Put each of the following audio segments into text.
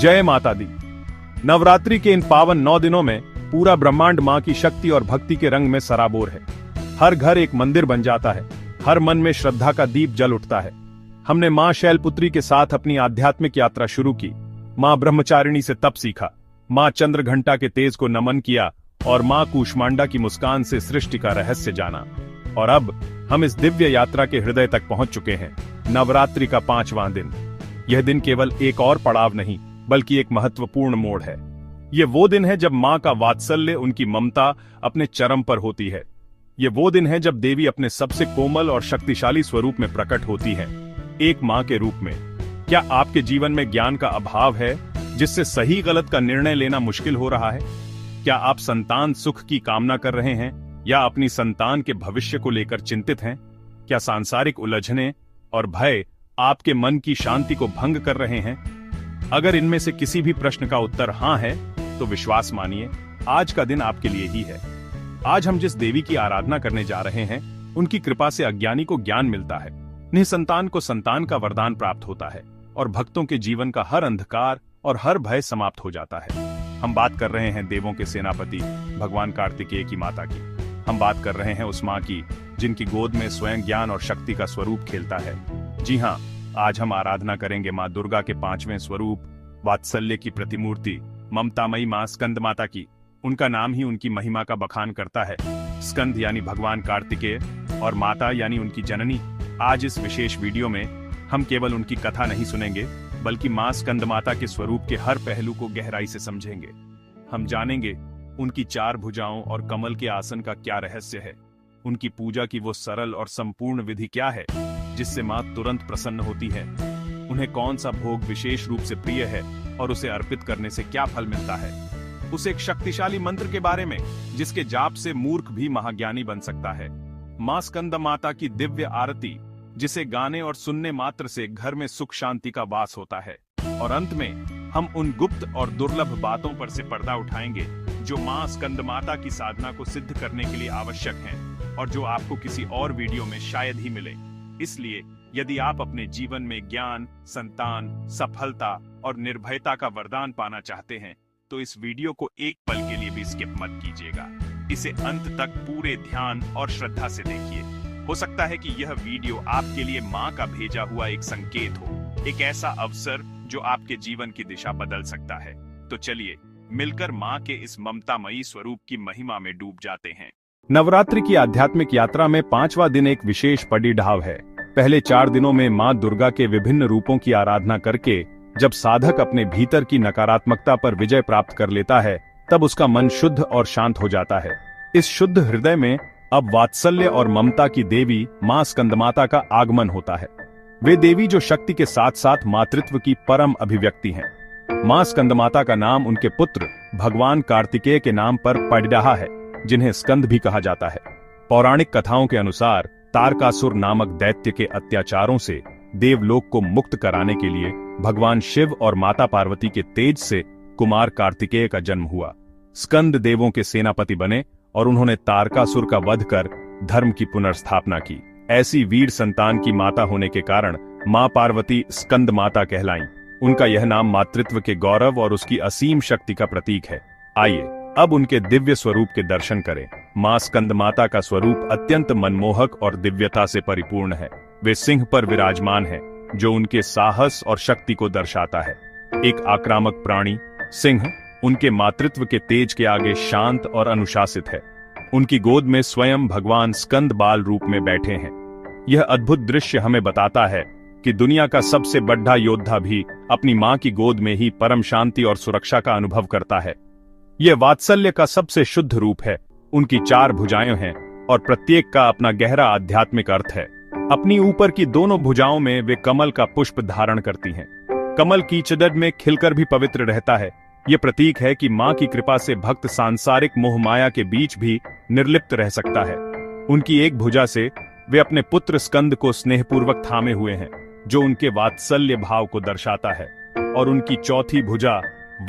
जय माता दी। नवरात्रि के इन पावन 9 दिनों में पूरा ब्रह्मांड मां की शक्ति और भक्ति के रंग में सराबोर है। हर घर एक मंदिर बन जाता है, हर मन में श्रद्धा का दीप जल उठता है। हमने मां शैलपुत्री के साथ अपनी आध्यात्मिक यात्रा शुरू की। मां ब्रह्मचारिणी से तप सीखा, मां चंद्रघंटा के तेज को नमन किया और मां कूष्मांडा की मुस्कान से सृष्टि का रहस्य जाना। और अब हम इस दिव्य यात्रा के हृदय तक पहुंच चुके हैं। नवरात्रि का 5वां दिन। यह दिन केवल एक और पड़ाव नहीं, बल्कि एक महत्वपूर्ण मोड़ है। यह वो दिन है जब मां का वात्सल्य, उनकी ममता अपने चरम पर होती है। यह वो दिन है जब देवी अपने सबसे कोमल और शक्तिशाली स्वरूप में प्रकट होती है, एक मां के रूप में। क्या आपके जीवन में ज्ञान का अभाव है, जिससे सही गलत का निर्णय लेना मुश्किल हो रहा है? क्या आप संतान सुख की कामना कर रहे हैं या अपनी संतान के भविष्य को लेकर चिंतित हैं? क्या सांसारिक उलझने और भय आपके मन की शांति को भंग कर रहे हैं? अगर इनमें से किसी भी प्रश्न का उत्तर हां है, तो विश्वास मानिए, आज का दिन आपके लिए ही है। आज हम जिस देवी की आराधना करने जा रहे हैं, उनकी कृपा से अज्ञानी को ज्ञान मिलता है, निसंतान को संतान का वरदान प्राप्त होता है और भक्तों के जीवन का हर अंधकार और हर भय समाप्त हो जाता है। हम बात कर रहे हैं देवों के सेनापति भगवान कार्तिकेय की माता की। हम बात कर रहे हैं उस मां की जिनकी गोद में स्वयं ज्ञान और शक्ति का स्वरूप खेलता है। जी हां, आज हम आराधना करेंगे मां दुर्गा के 5वें स्वरूप, वात्सल्य की प्रतिमूर्ति, ममतामयी मां स्कंद माता की। उनका नाम ही उनकी महिमा का बखान करता है। स्कंद यानी भगवान कार्तिकेय और माता यानी उनकी जननी। आज इस विशेष वीडियो में हम केवल उनकी कथा नहीं सुनेंगे, बल्कि मां स्कंद माता के स्वरूप के हर पहलू को गहराई से समझेंगे। हम जानेंगे उनकी 4 भुजाओं और कमल के आसन का क्या रहस्य है, उनकी पूजा की वो सरल और संपूर्ण विधि क्या है जिससे मां तुरंत प्रसन्न होती है, उन्हें कौन सा भोग विशेष रूप से प्रिय है और उसे अर्पित करने से क्या फल मिलता है, उस एक शक्तिशाली मंत्र के बारे में जिसके जाप से मूर्ख भी महाज्ञानी बन सकता है, मां स्कंद माता की दिव्य आरती जिसे गाने और सुनने मात्र से घर में सुख शांति का वास होता है, और अंत में हम उन गुप्त और दुर्लभ बातों पर से पर्दा उठाएंगे जो मां स्कंद माता की साधना को सिद्ध करने के लिए आवश्यक हैं और जो आपको किसी और वीडियो में शायद ही मिले। इसलिए यदि आप अपने जीवन में ज्ञान, संतान, सफलता और निर्भयता का वरदान पाना चाहते हैं, तो इस वीडियो को एक पल के लिए भी स्किप मत कीजिएगा। इसे अंत तक पूरे ध्यान और श्रद्धा से देखिए। हो सकता है कि यह वीडियो आपके लिए मां का भेजा हुआ एक संकेत हो, एक ऐसा अवसर जो आपके जीवन की दिशा बदल सकता है। तो चलिए मिलकर मां के इस ममतामयी स्वरूप की महिमा में डूब जाते हैं। नवरात्रि की आध्यात्मिक यात्रा में 5वां दिन एक विशेष पड़ाव है। पहले 4 दिनों में मां दुर्गा के विभिन्न रूपों की आराधना करके जब साधक अपने भीतर की नकारात्मकता पर विजय प्राप्त कर लेता है, तब उसका मन शुद्ध और शांत हो जाता है। इस शुद्ध हृदय में अब वात्सल्य और ममता की देवी मां स्कंदमाता का आगमन होता है। वे देवी जो शक्ति के साथ साथ मातृत्व की परम अभिव्यक्ति हैं। मां स्कंदमाता का नाम उनके पुत्र भगवान कार्तिकेय के नाम पर पड़ रहा है, जिन्हें स्कंद भी कहा जाता है। पौराणिक कथाओं के अनुसार तारकासुर नामक दैत्य के अत्याचारों से देवलोक को मुक्त कराने के लिए भगवान शिव और माता पार्वती के तेज से कुमार कार्तिकेय का जन्म हुआ। स्कंद देवों के सेनापति बने और उन्होंने तारकासुर का वध कर धर्म की पुनर्स्थापना की। ऐसी वीर संतान की माता होने के कारण मां पार्वती स्कंद माता कहलाईं। उनका यह नाम मातृत्व के गौरव और उसकी असीम शक्ति का प्रतीक है। आइए अब उनके दिव्य स्वरूप के दर्शन करें। मां स्कंद माता का स्वरूप अत्यंत मनमोहक और दिव्यता से परिपूर्ण है। वे सिंह पर विराजमान हैं, जो उनके साहस और शक्ति को दर्शाता है। एक आक्रामक प्राणी सिंह उनके मातृत्व के तेज के आगे शांत और अनुशासित है। उनकी गोद में स्वयं भगवान स्कंद बाल रूप में बैठे हैं। यह अद्भुत दृश्य हमें बताता है कि दुनिया का सबसे बड़ा योद्धा भी अपनी मां की गोद में ही परम शांति और सुरक्षा का अनुभव करता है। यह वात्सल्य का सबसे शुद्ध रूप है। उनकी 4 भुजाएं हैं और प्रत्येक का अपना गहरा आध्यात्मिक अर्थ है। अपनी ऊपर की दोनों भुजाओं में वे कमल का पुष्प धारण करती हैं। कमल कीचड़ में खिलकर भी पवित्र रहता है। यह प्रतीक है कि मां की कृपा से भक्त सांसारिक मोह माया के बीच भी निर्लिप्त रह सकता है। उनकी एक भुजा से वे अपने पुत्र स्कंद को स्नेहपूर्वक थामे हुए हैं, जो उनके वात्सल्य भाव को दर्शाता है, और उनकी चौथी भुजा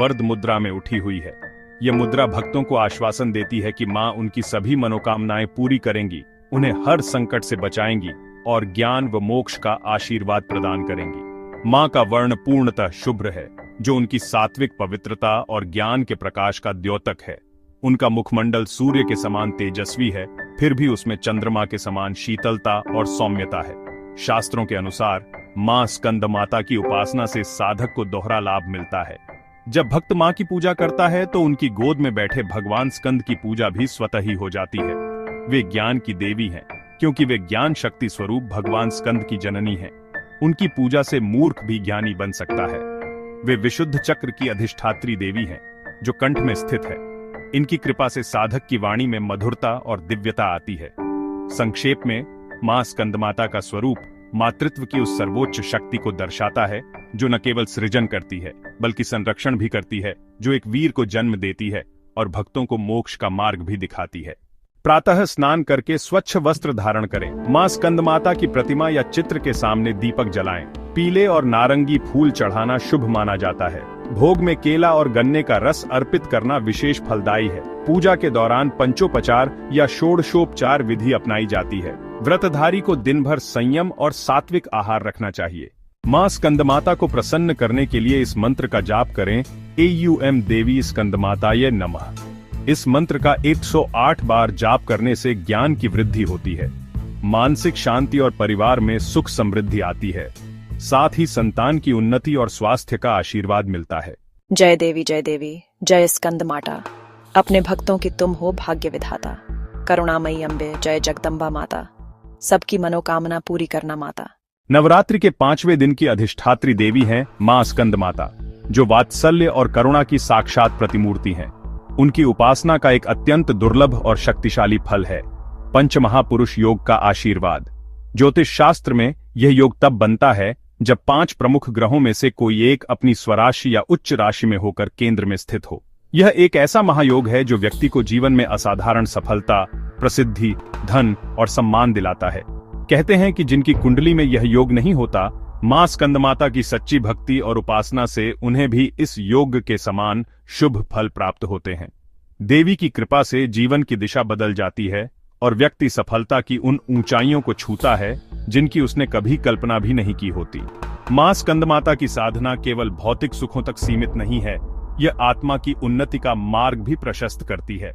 वरद मुद्रा में उठी हुई है। यह मुद्रा भक्तों को आश्वासन देती है कि मां उनकी सभी मनोकामनाएं पूरी करेंगी, उन्हें हर संकट से बचाएंगी और ज्ञान व मोक्ष का आशीर्वाद प्रदान करेंगी। मां का वर्ण पूर्णतः शुभ्र है, जो उनकी सात्विक पवित्रता और ज्ञान के प्रकाश का द्योतक है। उनका मुखमंडल सूर्य के समान तेजस्वी है, फिर भी उसमें चंद्रमा के समान शीतलता और सौम्यता है। शास्त्रों के अनुसार मां स्कंद माता की उपासना से साधक को दोहरा लाभ मिलता है। जब भक्त मां की पूजा करता है तो उनकी गोद में बैठे भगवान स्कंद की पूजा भी स्वतः ही हो जाती है। वे ज्ञान की देवी हैं, क्योंकि वे ज्ञान शक्ति स्वरूप भगवान स्कंद की जननी हैं। उनकी पूजा से मूर्ख भी ज्ञानी बन सकता है। वे विशुद्ध चक्र की अधिष्ठात्री देवी हैं, जो कंठ में स्थित है। इनकी कृपा से साधक की वाणी में मधुरता और दिव्यता आती है। संक्षेप में, मां स्कंदमाता का स्वरूप मातृत्व की उस सर्वोच्च शक्ति को दर्शाता है, जो न केवल सृजन करती है बल्कि संरक्षण भी करती है, जो एक वीर को जन्म देती है और भक्तों को मोक्ष का मार्ग भी दिखाती है। प्रातः स्नान करके स्वच्छ वस्त्र धारण करें। मां स्कंदमाता की प्रतिमा या चित्र के सामने दीपक जलाएं। पीले और नारंगी फूल चढ़ाना शुभ माना जाता है। भोग में केला और गन्ने का रस अर्पित करना विशेष फलदायी है। पूजा के दौरान पंचोपचार या षोडशोपचार विधि अपनाई जाती है। व्रतधारी को दिन भर संयम और सात्विक आहार रखना चाहिए। मां स्कंदमाता को प्रसन्न करने के लिए इस मंत्र का जाप करें। एयम देवी स्कंदमाताये नमः। इस मंत्र का 108 बार जाप करने से ज्ञान की वृद्धि होती है, मानसिक शांति और परिवार में सुख समृद्धि आती है। साथ ही संतान की उन्नति और स्वास्थ्य का आशीर्वाद मिलता है। जय देवी, जय देवी, जय स्कंद माता। अपने भक्तों की तुम हो भाग्य विधाता। करुणामयी अम्बे, जय जगदम्बा माता। सबकी मनोकामना पूरी करना माता। नवरात्रि के 5वें दिन की अधिष्ठात्री देवी हैं मां स्कंद माता, जो वात्सल्य और करुणा की साक्षात प्रतिमूर्ति हैं। उनकी उपासना का एक अत्यंत दुर्लभ और शक्तिशाली फल है पंचमहापुरुष योग का आशीर्वाद। ज्योतिष शास्त्र में यह योग तब बनता है जब 5 प्रमुख ग्रहों में से कोई एक अपनी स्वराशि या उच्च राशि में होकर केंद्र में स्थित हो। यह एक ऐसा महायोग है जो व्यक्ति को जीवन में असाधारण सफलता, प्रसिद्धि, धन और सम्मान दिलाता है। कहते हैं कि जिनकी कुंडली में यह योग नहीं होता, मां स्कंदमाता की सच्ची भक्ति और उपासना से उन्हें भी इस योग के समान शुभ फल प्राप्त होते हैं। देवी की कृपा से जीवन की दिशा बदल जाती है और व्यक्ति सफलता की उन ऊंचाइयों को छूता है जिनकी उसने कभी कल्पना भी नहीं की होती। मां स्कंदमाता की साधना केवल भौतिक सुखों तक सीमित नहीं है, यह आत्मा की उन्नति का मार्ग भी प्रशस्त करती है।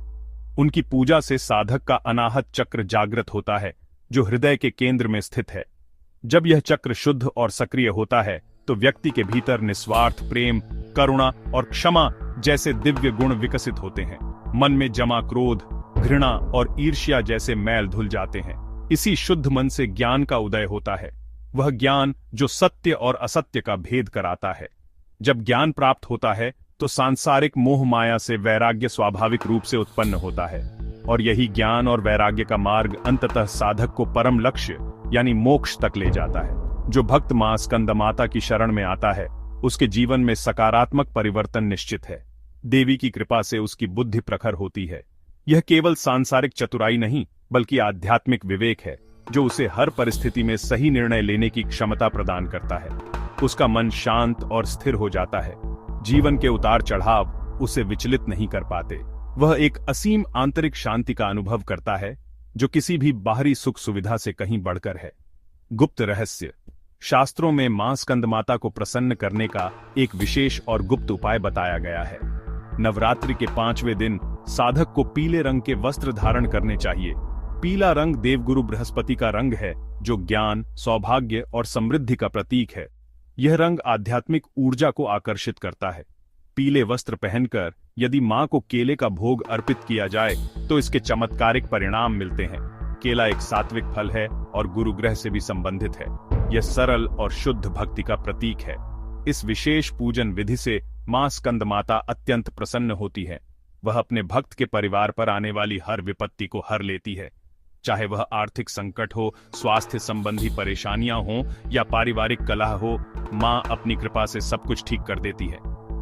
उनकी पूजा से साधक का अनाहत चक्र जागृत होता है, जो हृदय के केंद्र में स्थित है। जब यह चक्र शुद्ध और सक्रिय होता है तो व्यक्ति के भीतर निस्वार्थ प्रेम, करुणा और क्षमा जैसे दिव्य गुण विकसित होते हैं। मन में जमा क्रोध, घृणा और ईर्ष्या जैसे मैल धुल जाते हैं। इसी शुद्ध मन से ज्ञान का उदय होता है, वह ज्ञान जो सत्य और असत्य का भेद कराता है। जब ज्ञान प्राप्त होता है तो सांसारिक मोह माया से वैराग्य स्वाभाविक रूप से उत्पन्न होता है, और यही ज्ञान और वैराग्य का मार्ग अंततः साधक को परम लक्ष्य यानी मोक्ष तक ले जाता है। जो भक्त मां स्कंदमाता की शरण में आता है, उसके जीवन में सकारात्मक परिवर्तन निश्चित है। देवी की कृपा से उसकी बुद्धि प्रखर होती है। यह केवल सांसारिक चतुराई नहीं, बल्कि आध्यात्मिक विवेक है, जो उसे हर परिस्थिति में सही निर्णय लेने की क्षमता प्रदान करता है। उसका मन शांत और स्थिर हो जाता है। जीवन के उतार चढ़ाव उसे विचलित नहीं कर पाते। वह एक असीम आंतरिक शांति का अनुभव करता है, जो किसी भी बाहरी सुख सुविधा से कहीं बढ़कर है। गुप्त रहस्य। शास्त्रों में मां स्कंदमाता को प्रसन्न करने का एक विशेष और गुप्त उपाय बताया गया है। नवरात्रि के 5वें दिन साधक को पीले रंग के वस्त्र धारण करने चाहिए। पीला रंग देवगुरु बृहस्पति का रंग है, जो ज्ञान, सौभाग्य और समृद्धि का प्रतीक है। यह रंग आध्यात्मिक ऊर्जा को आकर्षित करता है। पीले वस्त्र पहनकर यदि मां को केले का भोग अर्पित किया जाए तो इसके चमत्कारिक परिणाम मिलते हैं। केला एक सात्विक फल है और गुरु ग्रह से भी संबंधित है। यह सरल और शुद्ध भक्ति का प्रतीक है। इस विशेष पूजन विधि से मां स्कंदमाता अत्यंत प्रसन्न होती है। वह अपने भक्त के परिवार पर आने वाली हर विपत्ति को हर लेती है। चाहे वह आर्थिक संकट हो, स्वास्थ्य संबंधी परेशानियां हो या पारिवारिक कलह हो, मां अपनी कृपा से सब कुछ ठीक कर देती है।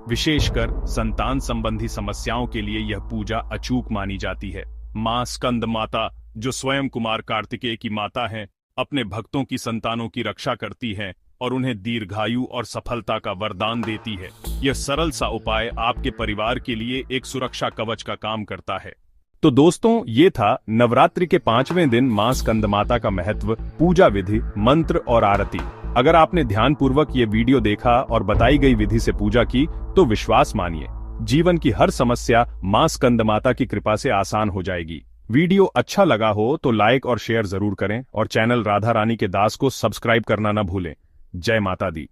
विशेषकर संतान संबंधी समस्याओं के लिए यह पूजा अचूक मानी जाती है। मां स्कंद माता, जो स्वयं कुमार कार्तिकेय की माता हैं, अपने भक्तों की संतानों की रक्षा करती हैं और उन्हें दीर्घायु और सफलता का वरदान देती है। यह सरल सा उपाय आपके परिवार के लिए एक सुरक्षा कवच का काम करता है। तो दोस्तों, ये था नवरात्रि के 5वें दिन मां स्कंदमाता का महत्व, पूजा विधि, मंत्र और आरती। अगर आपने ध्यानपूर्वक ये वीडियो देखा और बताई गई विधि से पूजा की तो विश्वास मानिए, जीवन की हर समस्या मां स्कंद माता की कृपा से आसान हो जाएगी। वीडियो अच्छा लगा हो तो लाइक और शेयर जरूर करें और चैनल राधा रानी के दास को सब्सक्राइब करना न भूलें। जय माता दी।